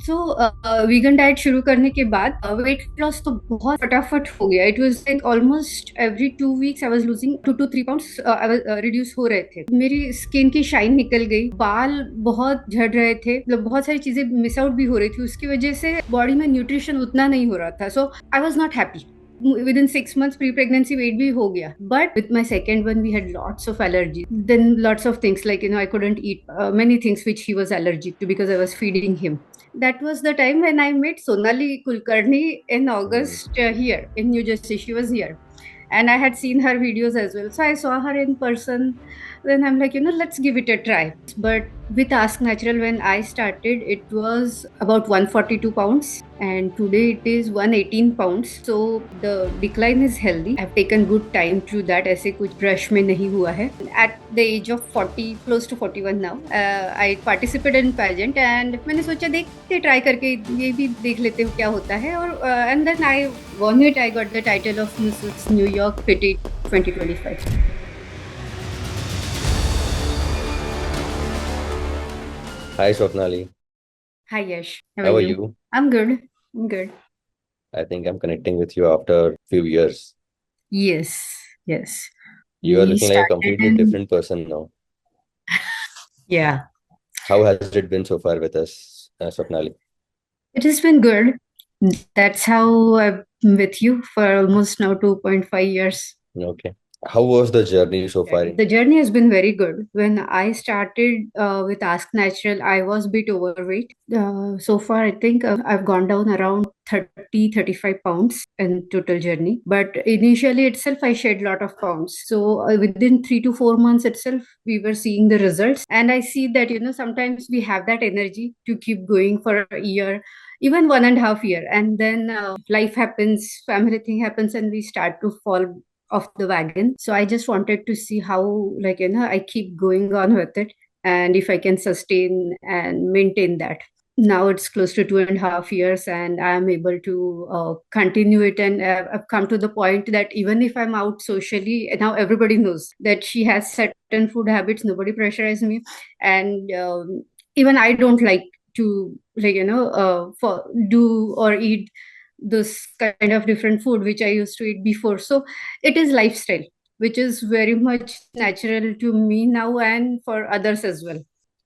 सो vegan diet शुरू करने के बाद वेट लॉस तो बहुत फटाफट हो गया। It was like almost every 2 weeks I was losing 2 to 3 pounds reduce हो रहे थे। मेरी स्किन की शाइन निकल गई, बाल बहुत झड़ रहे थे, मतलब बहुत सारी चीजें मिस आउट भी हो रही थी। उसकी वजह से बॉडी में न्यूट्रिशन उतना नहीं हो रहा था। So I was not happy. Within 6 months pre-pregnancy weight भी हो गया, but with my second one we had lots of allergies, then lots of things like I couldn't eat many things which he was allergic to because I was feeding him. That was the time when I met Sonali Kulkarni in Mm. August here in New Jersey. She was here and I had seen her videos as well, so I saw her in person. Then I'm like, let's give it a try. But with Ask Natural, when I started, it was about 142 pounds and today it is 118 pounds. So the decline is healthy. I've taken good time through that. ऐसे कुछ rush में नहीं हुआ है. At the age of 40, close to 41 now, I participated in pageant and मैंने सोचा देखते try करके ये भी देख लेते हो क्या होता है, और and then I won it. I got the title of Mrs. New York Petite 2025. Hi, Swapnali. Hi Yash, how are How are you? you? I'm good. I'm good. I think I'm connecting with you after a few years. Yes, yes. You are We looking like a started completely in, different person now. yeah, How has it been so far with us, Swapnali? it has been good. That's how I've been with you for almost now 2.5 years. Okay. How was the journey so far? The journey has been very good. When I started with Ask Natural, I was a bit overweight. So far, I think I've gone down around 30-35 pounds in total journey. But initially itself, I shed a lot of pounds. So within 3 to 4 months itself, we were seeing the results. And I see that, sometimes we have that energy to keep going for a year, even 1.5 year. And then life happens, family thing happens, and we start to fall of the wagon. So I just wanted to see how, I keep going on with it and if I can sustain and maintain that. Now it's close to 2.5 years and I'm able to continue it. And I've come to the point that even if I'm out socially, now everybody knows that she has certain food habits, nobody pressurizes me. And even I don't like to, for do or eat this kind of different food which I used to eat before. So it is lifestyle, which is very much natural to me now and for others as well.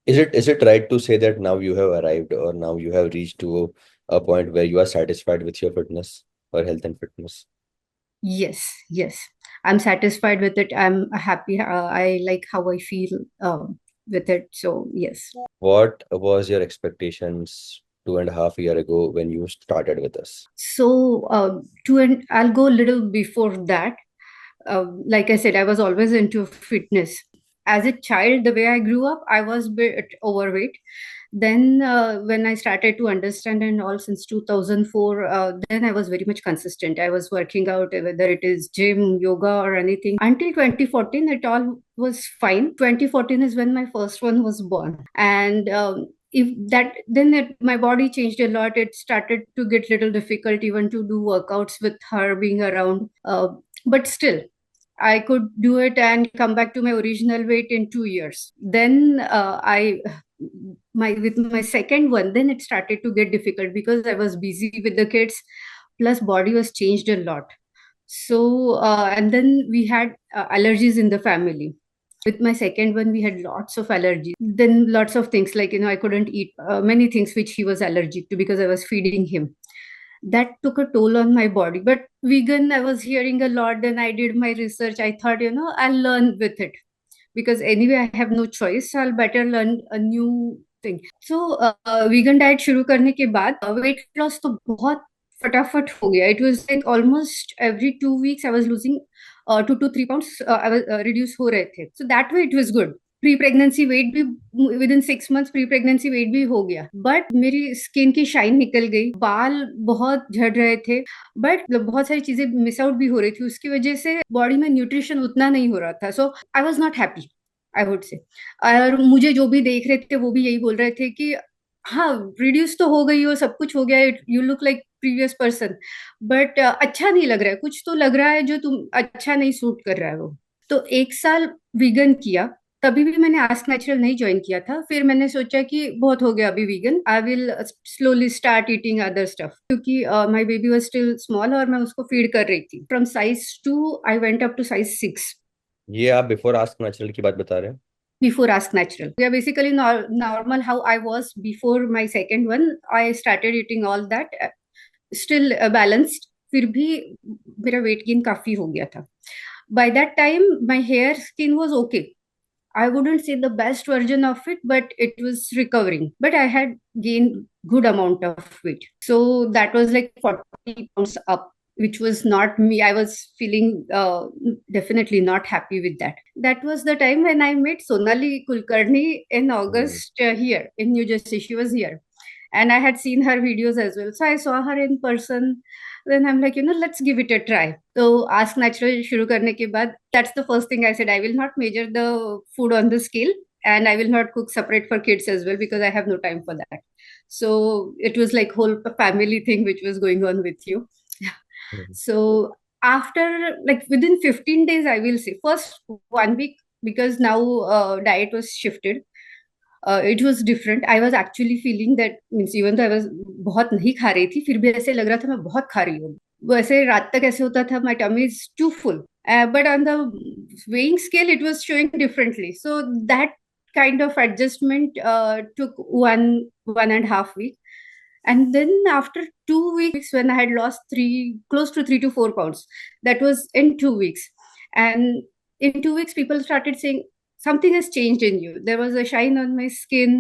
Is it right to say that now you have arrived or now you have reached to a point where you are satisfied with your fitness or health and fitness? Yes, yes. I'm satisfied with it. I'm happy. I like how I feel with it. So, yes. What was your expectations 2.5 years ago when you started with us? So, and I'll go a little before that. Like I said, I was always into fitness. As a child, the way I grew up, I was a bit overweight. Then, when I started to understand and all since 2004, then I was very much consistent. I was working out, whether it is gym, yoga, or anything. Until 2014, it all was fine. 2014 is when my first one was born. And if that then my body changed a lot. It started to get little difficult even to do workouts with her being around, but still I could do it and come back to my original weight in 2 years. Then I my with my second one, then it started to get difficult because I was busy with the kids, plus body was changed a lot. So and then we had allergies in the family. With my second one, we had lots of allergies. Then lots of things like I couldn't eat many things which he was allergic to because I was feeding him. That took a toll on my body. But vegan, I was hearing a lot. Then I did my research. I thought, I'll learn with it because anyway I have no choice. So I'll better learn a new thing. So vegan diet शुरू करने के बाद weight loss तो बहुत फटाफट हो गया. It was like almost every 2 weeks I was losing 2 to 3 pounds. I was reduce हो रहे थे. So that way it was good. Pre pregnancy weight भी within 6 months pre pregnancy weight भी हो गया. बट मेरी स्किन की shine निकल गई, बाल बहुत झड़ रहे थे, बट बहुत सारी चीजें मिस आउट भी हो रही थी. उसकी वजह से बॉडी में न्यूट्रिशन उतना नहीं हो रहा था. So I was not happy, I would say. और मुझे जो भी देख रहे थे वो भी यही बोल रहे थे कि हाँ, रिड्यूस तो हो गई हो, सब कुछ हो गया, you look like previous person, but अच्छा नहीं लग रहा है. कुछ तो लग रहा है जो तुम अच्छा नहीं सूट कर रहा है वो. तो 1 साल वीगन किया. तभी भी मैंने आस्क नेचुरल नहीं ज्वाइन किया था। फिर मैंने सोचा कि बहुत हो गया अभी vegan, I will slowly start eating other stuff, क्योंकि my baby was still small और मैं उसको फीड कर रही थी। From size 2 I went up to size 6 ये आप बिफोर आस्क नेचुरल की बात बता रहे हैं? before Ask Natural. We are basically normal how I was before my second one. I started eating all that, still balanced. फिर भी मेरा वेट गेन काफी हो गया था. By that time, my hair skin was okay. I wouldn't say the best version of it, but it was recovering. But I had gained good amount of weight. So that was like 40 pounds up, which was not me. I was feeling definitely not happy with that. That was the time when I met Sonali Kulkarni in hmm. August here in New Jersey. She was here. And I had seen her videos as well. So I saw her in person. Then I'm like, let's give it a try. So Ask Natural शुरू करने के बाद, that's the first thing I said. I will not measure the food on the scale, and I will not cook separate for kids as well because I have no time for that. So it was like whole family thing which was going on with you. Hmm. So after, like within 15 days, I will say, first 1 week, because now diet was shifted. It was different. I was actually feeling that, means even though I was बहुत नहीं खा रही थी, फिर भी ऐसे लग रहा था मैं बहुत खा रही हूँ. वैसे रात तक ऐसे होता था, my tummy is too full. But on the weighing scale, it was showing differently. So that kind of adjustment took 1.5 week. And then after 2 weeks, when I had lost close to 3 to 4 pounds, that was in 2 weeks. And in 2 weeks, people started saying, something has changed in you. There was a shine on my skin.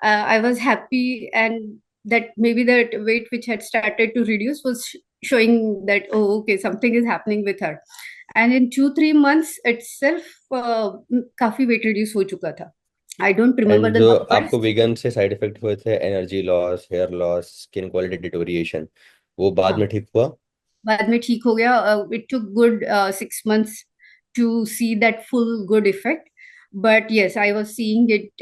I was happy, and that maybe that weight which had started to reduce was showing that, oh, okay, something is happening with her. And in 2 3 months itself, काफी weight reduce हो चुका था. I don't remember and the जो numbers. आपको vegan से side effect हुए थे, energy loss, hair loss, skin quality deterioration, वो बाद हाँ, में ठीक हुआ? बाद में ठीक हो गया. It took good 6 months to see that full good effect. But yes, I was seeing it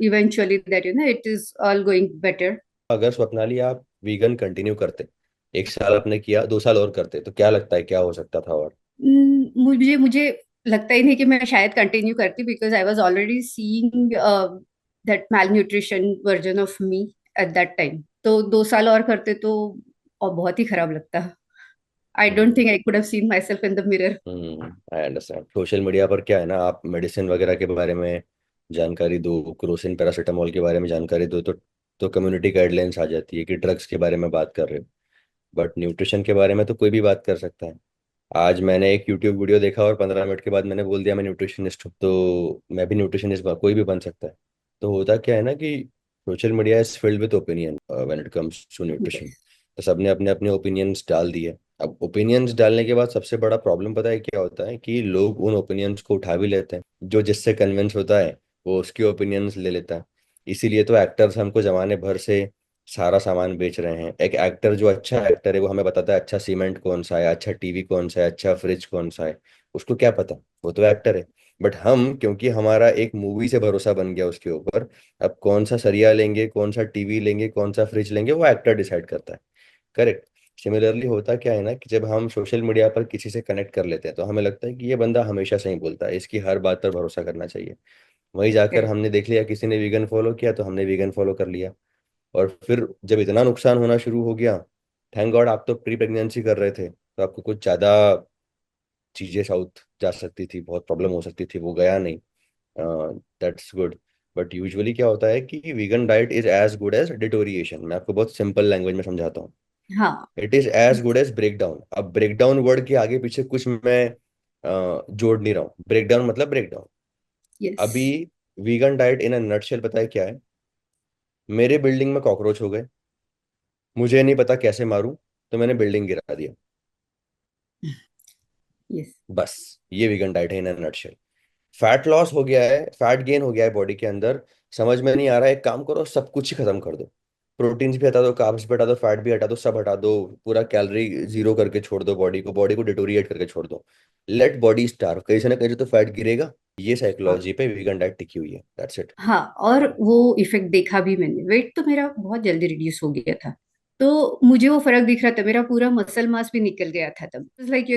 eventually, that it is all going better. अगर स्वप्नाली आप वीगन कंटिन्यू करते, 1 साल आपने किया, 2 साल और करते, तो क्या लगता है क्या हो सकता था? और मुझे मुझे लगता ही नहीं कि मैं शायद कंटिन्यू करती, because I was already seeing that malnutrition version of me at that time. तो 2 साल और करते तो और बहुत ही खराब लगता. I don't think I could have seen my self in the mirror. I understand. Social media पर क्या है ना, आप मेडिसिन वगैरह के बारे में जानकारी दो, क्रोसिन पैरासीटामोल के बारे में जानकारी दो, तो कम्युनिटी गाइडलाइंस आ जाती है कि ड्रग्स के बारे में बात कर रहे हो। बट न्यूट्रिशन के बारे में तो कोई भी बात कर सकता है। आज मैंने एक यूट्यूब वीडियो देखा और 15 मिनट के बाद मैंने बोल दिया मैं न्यूट्रिशनिस्ट हूँ, तो मैं भी न्यूट्रिशनिस्ट, कोई भी बन सकता है। तो होता क्या है ना कि social media is filled with opinion when it comes to nutrition. तो सबने अपने अपने ओपिनियंस डाल दिए। अब ओपिनियंस डालने के बाद सबसे बड़ा प्रॉब्लम पता है क्या होता है, कि लोग उन ओपिनियंस को उठा भी लेते हैं, जो जिससे कन्विंस होता है वो उसके ओपिनियंस ले लेता है। इसीलिए तो एक्टर्स हमको जमाने भर से सारा सामान बेच रहे हैं। एक एक्टर जो अच्छा एक्टर है वो हमें बताता है अच्छा सीमेंट कौन सा है, अच्छा टीवी कौन सा है, अच्छा फ्रिज कौन सा है। उसको क्या पता, वो तो एक्टर है। बट हम, क्योंकि हमारा एक मूवी से भरोसा बन गया उसके ऊपर, अब कौन सा सरिया लेंगे, कौन सा टीवी लेंगे, कौन सा फ्रिज लेंगे, वो एक्टर डिसाइड करता है। करेक्ट। सिमिलरली होता क्या है ना कि जब हम सोशल मीडिया पर किसी से कनेक्ट कर लेते हैं तो हमें लगता है कि ये बंदा हमेशा सही बोलता है, इसकी हर बात पर भरोसा करना चाहिए। वहीं जाकर हमने देख लिया किसी ने वीगन फॉलो किया तो हमने वीगन फॉलो कर लिया। और फिर जब इतना नुकसान होना शुरू हो गया, थैंक गॉड आप तो प्री प्रेगनेंसी कर रहे थे, तो आपको कुछ ज़्यादा चीज़ें साउथ जा सकती थी, बहुत प्रॉब्लम हो सकती थी, वो गया नहीं। That's good. बट यूजुअली क्या होता है कि vegan diet is as good as deterioration. मैं आपको बहुत सिंपल लैंग्वेज में समझाता हूँ। हाँ. It is as good as break down. अब ब्रेक डाउन वर्ड के आगे पीछे कुछ मैं जोड़ नहीं रहा हूँ। ब्रेक डाउन मतलब ब्रेक डाउन। यस. अभी vegan diet in a nutshell पता है क्या है? मेरे बिल्डिंग में कॉकरोच हो गए, मुझे नहीं पता कैसे मारूं, तो मैंने बिल्डिंग गिरा दिया। यस. बस ये वीगन डाइट है इन नटशेल। फैट लॉस हो गया है, फैट गेन हो गया है बॉडी के अंदर, समझ में नहीं आ रहा है, एक काम करो सब कुछ ही खत्म कर दो। प्रोटीन्स भी हटा दो, कार्ब्स भी हटा दो, फैट भी हटा दो, सब हटा दो, पूरा कैलोरी जीरो करके छोड़ दो, बॉडी को डिटोरिएट करके छोड़ दो। लेट बॉडी स्टार्व, कहीं से ना कहीं से तो फैट गिरेगा। ये साइकोलॉजी पे वीगन डाइट टिकी हुई है, दैट्स इट। हाँ, और वो इफेक्ट देखा भी मैंने. वेट तो मेरा बहुत जल्दी रिड्यूस हो गया था. तो मुझे वो फर्क दिख रहा था. मेरा पूरा मसल मास भी निकल गया था तब. लाइक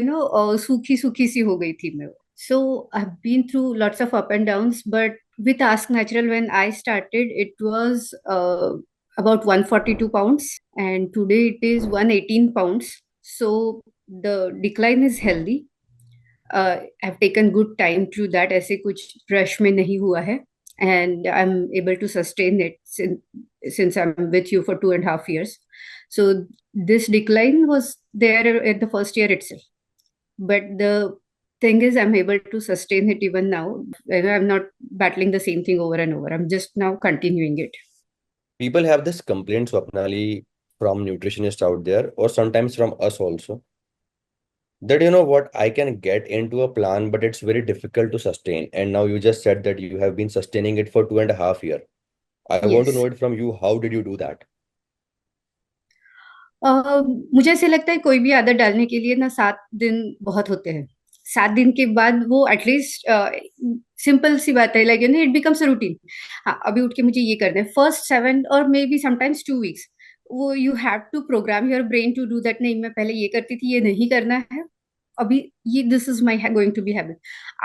सूखी सूखी सी हो गई थी मैं. So I've been through lots of up and downs, but with Ask Natural, when I started, it was about 142 pounds, and today it is 118 pounds. So the decline is healthy. I've taken good time through that. ऐसे कुछ rush में नहीं हुआ है, and I'm able to sustain it since I'm with you for 2.5 years. So this decline was there at the first year itself, but the thing is I'm able to sustain it even now. I'm not battling the same thing over and over. I'm just now continuing it. People have this complaint, Swapnali, from nutritionists out there, or sometimes from us also, that you know what, I can get into a plan, but it's very difficult to sustain. And now you just said that you have been sustaining it for 2.5 years. I want to know Yes. it from you. How did you do that? मुझे ऐसे लगता है कोई भी आदत डालने के लिए ना 7 दिन बहुत होते हैं। 7 दिन के बाद वो एटलीस्ट सिंपल सी बात है, लाइक इट बिकम्स रूटीन। हाँ, अभी उठ के मुझे ये करना है, फर्स्ट 7 और मे बी समटाइम्स 2 वीक्स वो you have to program your brain to do that. नहीं, मैं पहले ये करती थी, ये नहीं करना है अभी, ये this is my going to be habit.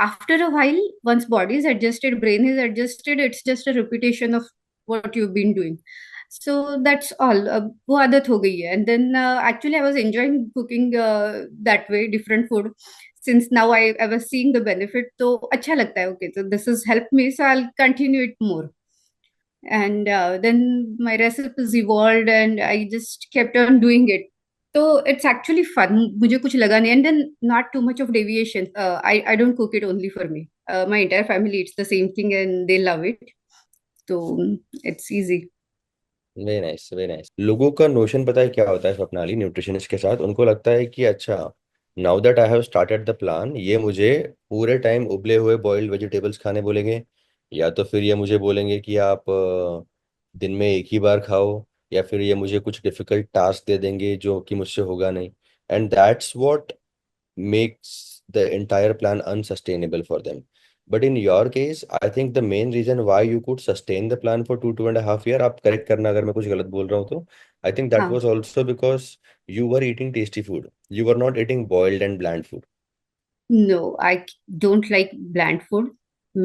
After a while, once body is adjusted, brain is adjusted, it's just a repetition of what you've been doing. So that's all. वो आदत हो गई है। And then actually I was enjoying cooking that way, different food. Since now I was seeing the benefit, तो अच्छा लगता है। Okay, so this has helped me, so I'll continue it more. And then my recipes evolved, and I just kept on doing it. So it's actually fun. मुझे कुछ लगा नहीं, and then not too much of deviation. I don't cook it only for me. My entire family eats the same thing, and they love it. So it's easy. Very nice, very nice. लोगों का notion पता है क्या होता है Swapnali, nutritionist के साथ उनको लगता है कि अच्छा, now that I have started the plan, ये मुझे पूरे टाइम उबले हुए बॉइल्ड वेजिटेबल्स खाने बोलेंगे, या तो फिर ये मुझे बोलेंगे कि आप दिन में एक ही बार खाओ, या फिर ये मुझे कुछ डिफिकल्ट टास्क दे देंगे जो कि मुझसे होगा नहीं। And that's what makes the entire plan unsustainable for them. But in your case, I think the main reason why you could sustain the plan for 2.5 year, आप करेक्ट करना अगर मैं कुछ गलत बोल रहा हूँ तो, I think that हाँ। was also because you were eating tasty food. You were not eating boiled and bland food. No, I don't like bland food.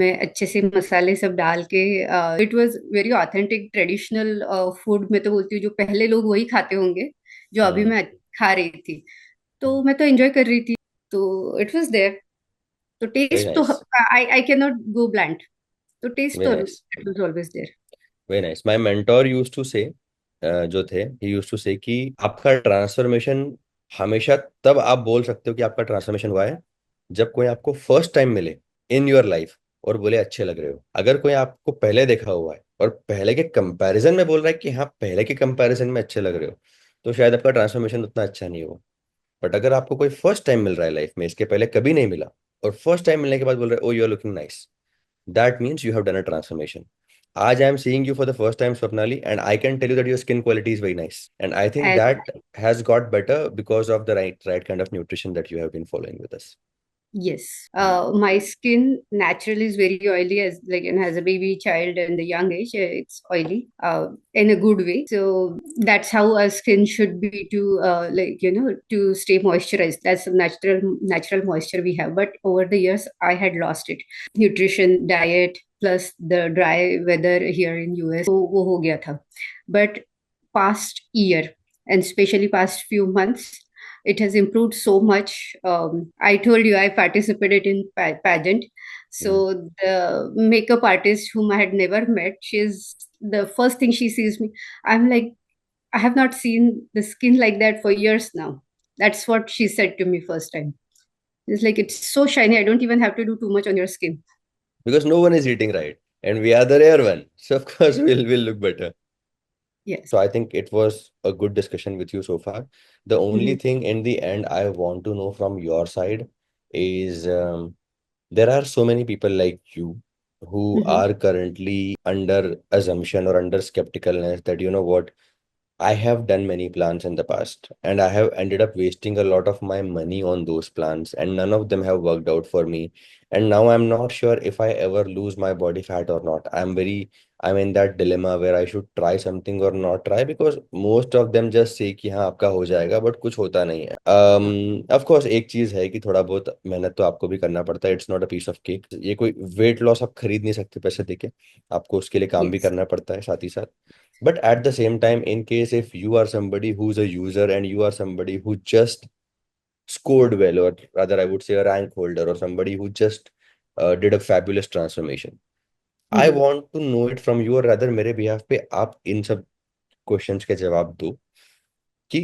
मैं अच्छे से मसाले सब डाल के, it was very authentic traditional food. मैं तो बोलती हूँ जो पहले लोग वही खाते होंगे जो अभी Hmm. मैं खा रही थी। तो मैं तो एंजॉय कर रही थी, तो इट वाज देयर। तो Very टेस्ट तो, nice. I can not go bland. तो टेस्ट Very तो nice. It was always there. Very nice. My mentor used to say, जो थे, ही यूज्ड टू से कि आपका ट्रांसफॉर्मेशन हमेशा तब आप बोल सकते हो कि आपका ट्रांसफॉर्मेशन हुआ है जब कोई आपको फर्स्ट टाइम मिले इन योर लाइफ और बोले अच्छे लग रहे हो। अगर कोई आपको पहले देखा हुआ है और पहले के कंपैरिजन में बोल रहा है कि हाँ पहले के कंपैरिजन में अच्छे लग रहे हो, तो शायद आपका ट्रांसफॉर्मेशन उतना अच्छा नहीं हो। बट अगर आपको कोई फर्स्ट टाइम मिल रहा है लाइफ में, इसके पहले कभी नहीं मिला, और फर्स्ट टाइम मिलने के बाद बोल रहे हो oh you are looking nice, that means you have done a transformation. आज I am seeing you for the first time, Swapnali, and I can tell you that your skin quality is very nice. And I think that has got better because of the right kind of nutrition that you have been following with us. Yes, my skin naturally is very oily, as like and as a baby child in the young age, it's oily in a good way. So that's how our skin should be to to stay moisturized. That's the natural moisture we have. But over the years, I had lost it. Nutrition, diet, plus the dry weather here in US, वो हो गया था. But past year, and especially past few months, it has improved so much. I told you I participated in pageant. Mm. So the makeup artist whom I had never met, she's the first thing she sees me. I'm like, I have not seen the skin like that for years now. That's what she said to me first time. It's like it's so shiny. I don't even have to do too much on your skin. Because no one is eating right, and we are the rare one, so of course we'll look better. Yes. So I think it was a good discussion with you so far. The only Hmm. thing in the end I want to know from your side is, there are so many people like you who Hmm. are currently under assumption or under skepticalness that you know what, I have done many plans in the past, and I have ended up wasting a lot of my money on those plans, and none of them have worked out for me. And now I'm not sure if I ever lose my body fat or not. I'm in that dilemma where I should try something or not try, because most of them just say कि हाँ आपका हो जाएगा, but कुछ होता नहीं है. Of course एक चीज है कि थोड़ा बहुत मेहनत तो आपको भी करना पड़ता है. It's not a piece of cake. ये कोई वेट लॉस आप खरीद नहीं सकते पैसे देके. आपको उसके लिए काम भी Yes. करना पड़ता है साथ ही साथ. But at the same time, in case if you are somebody who's a user and you are somebody who just scored well, or rather, I would say a rank holder, or somebody who just did a fabulous transformation, I Mhm. want to know it from you, or rather मेरे behalf पे आप इन सब questions के जवाब दो कि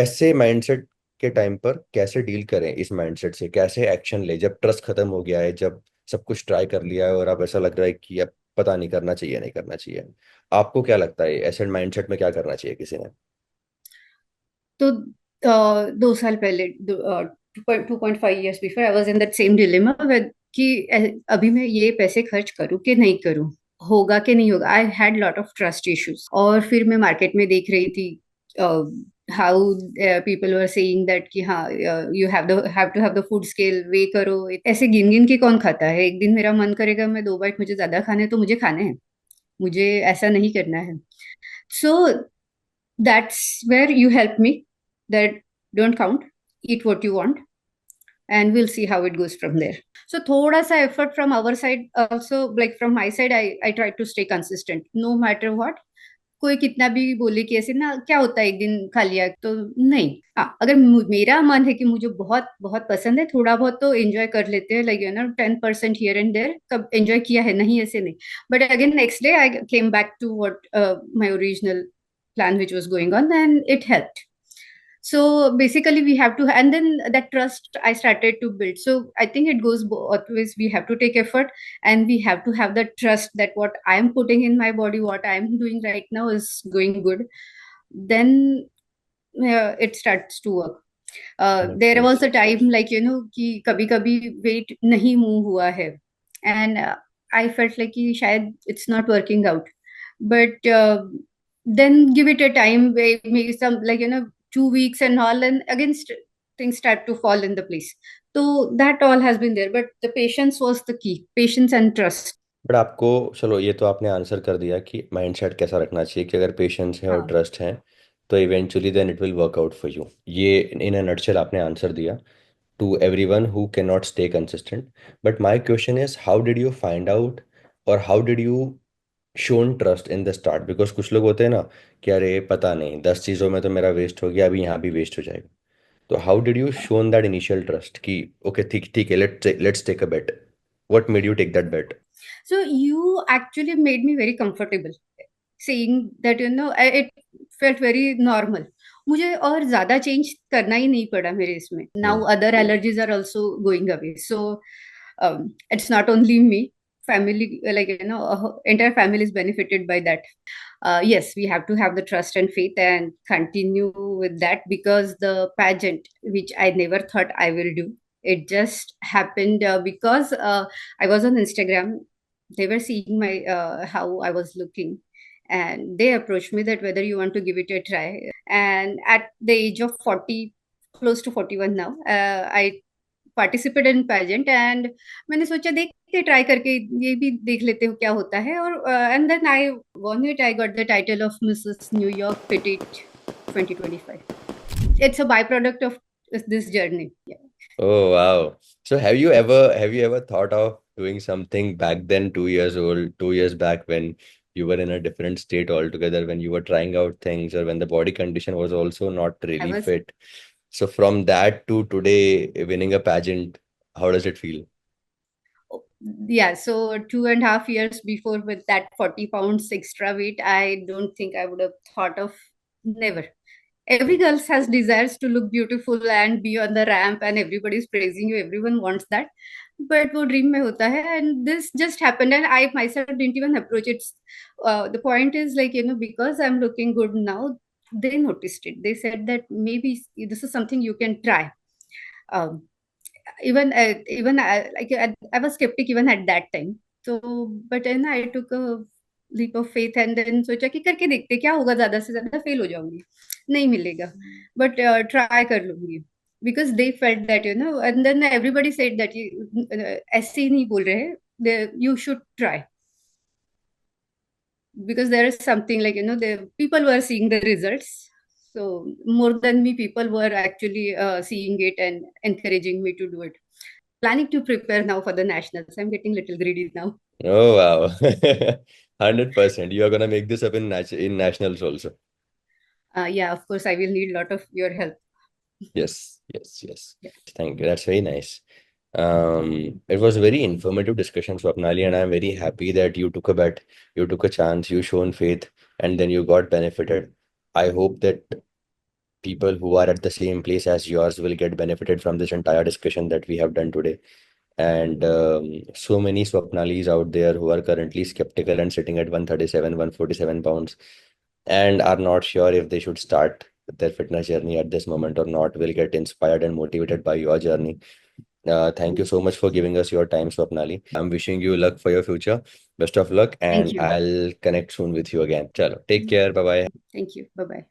ऐसे mindset के टाइम पर कैसे डील करें. इस माइंडसेट से कैसे एक्शन ले जब ट्रस्ट खत्म हो गया है, जब सब कुछ ट्राई कर लिया है और अब ऐसा लग रहा है कि अब पता नहीं करना चाहिए नहीं करना चाहिए. आपको क्या लगता है ऐसे माइंडसेट में क्या करना चाहिए किसी ने? तो 2 साल पहले 2.5 years before I was in that same dilemma कि अभी मैं ये पैसे खर्च करूँ कि नहीं करूँ, होगा कि नहीं होगा. I had lot of trust issues. और फिर मैं मार्केट में देख रही थी how people were saying that कि हाँ you have to have the food scale, weigh करो. ऐसे गिन गिन के कौन खाता है? एक दिन मेरा मन करेगा मैं 2 बाइट मुझे ज्यादा खाने, तो मुझे खाने हैं, मुझे ऐसा नहीं करना है. सो that's where you help me, that don't count, eat what you want, and we'll see how it goes from there. So thoda sa effort from our side also, like from my side, I try to stay consistent no matter what. कोई कितना भी बोले कि ऐसे ना क्या होता है एक दिन खा लिया तो नहीं. हाँ, अगर मेरा मन है कि मुझे बहुत बहुत पसंद है, थोड़ा बहुत तो एंजॉय कर लेते हैं, लाइक 10% हियर एंड देयर, कब एंजॉय किया है, नहीं ऐसे नहीं. But again next day I came back to what my original plan which was going on, and it helped. So basically we have to, and then that trust I started to build. So I think it goes both ways. We have to take effort, and we have to have the trust that what I am putting in my body, what I am doing right now is going good. Then it starts to work. There was a time, like कि कभी कभी weight नहीं move हुआ है, and I felt like कि शायद it's not working out. But then give it a time, maybe some, like 2 weeks and all, and again things start to fall in the place. So that all has been there, but the patience was the key, patience and trust. But आपको, चलो ये तो आपने answer कर दिया कि mindset कैसा रखना चाहिए, कि अगर पेशेंस है और हाँ. ट्रस्ट है तो eventually then it will work out for you. ये इन अ नटशेल आपने आंसर दिया to everyone who can not stay consistent. But my question is how did you find out, और how did you shown trust in the start? Because कुछ लोग होते हैं ना कि अरे पता नहीं 10 चीज़ों में तो मेरा वेस्ट हो गया, अभी यहाँ भी वेस्ट हो जाएगा. तो how did you shown that initial trust कि ओके ठीक ठीक है, let's take a bet? What made you take that bet? So you actually made me very comfortable saying that, it felt very normal. मुझे और ज्यादा change करना ही नहीं पड़ा मेरे इसमें. Now other allergies are also going away. So it's not only me, family, like entire family is benefited by that. Yes, we have to have the trust and faith and continue with that, because the pageant which I never thought I will do, it just happened because I was on Instagram. They were seeing my how I was looking, and they approached me that whether you want to give it a try. And at the age of 40, close to 41 now, I participated in pageant, and मैंने सोचा देखते try करके ये भी देख लेते हो क्या होता है. और and then I won it. I got the title of Mrs. New York Petite 2025. It's a byproduct of this journey. Yeah. Oh wow. So have you ever thought of doing something back then, 2 years old, 2 years back, when you were in a different state altogether, when you were trying out things, or when the body condition was also not I really was fit? So from that to today winning a pageant, how does it feel? Yeah, so 2.5 years before, with that 40 pounds extra weight, I don't think I would have thought of. Never. Every girl has desires to look beautiful and be on the ramp, and everybody's praising you, everyone wants that. But वो dream में होता है, and this just happened, and I myself didn't even approach it. The point is, like, because I'm looking good now, they noticed it. They said that maybe this is something you can try. um, even I, like I was skeptic even at that time. So but then I took a leap of faith and then सोचा कि करके देखते क्या होगा, ज्यादा से ज्यादा fail हो जाऊंगी, नहीं मिलेगा, बट ट्राई कर लूंगी, because they felt that and then everybody said that ऐसे ही नहीं बोल रहे, you should try, because there is something like the people were seeing the results, so more than me people were actually seeing it and encouraging me to do it. Planning to prepare now for the nationals. I'm getting little greedy now. Oh wow. 100%. You are gonna make this up in nationals also. Yeah, of course I will need a lot of your help. Yes, yes, yes. Yeah. Thank you. That's very nice. It was a very informative discussion, Swapnali, and I'm very happy that you took a bet, you took a chance, you shown faith, and then you got benefited. I hope that people who are at the same place as yours will get benefited from this entire discussion that we have done today. And so many Swapnalis out there who are currently skeptical and sitting at 137, 147 pounds and are not sure if they should start their fitness journey at this moment or not will get inspired and motivated by your journey. Thank you so much for giving us your time, Swapnali. I'm wishing you luck for your future. Best of luck, Thank and you. I'll connect soon with you again. Chalo, take care. Bye bye. Thank you. Bye bye.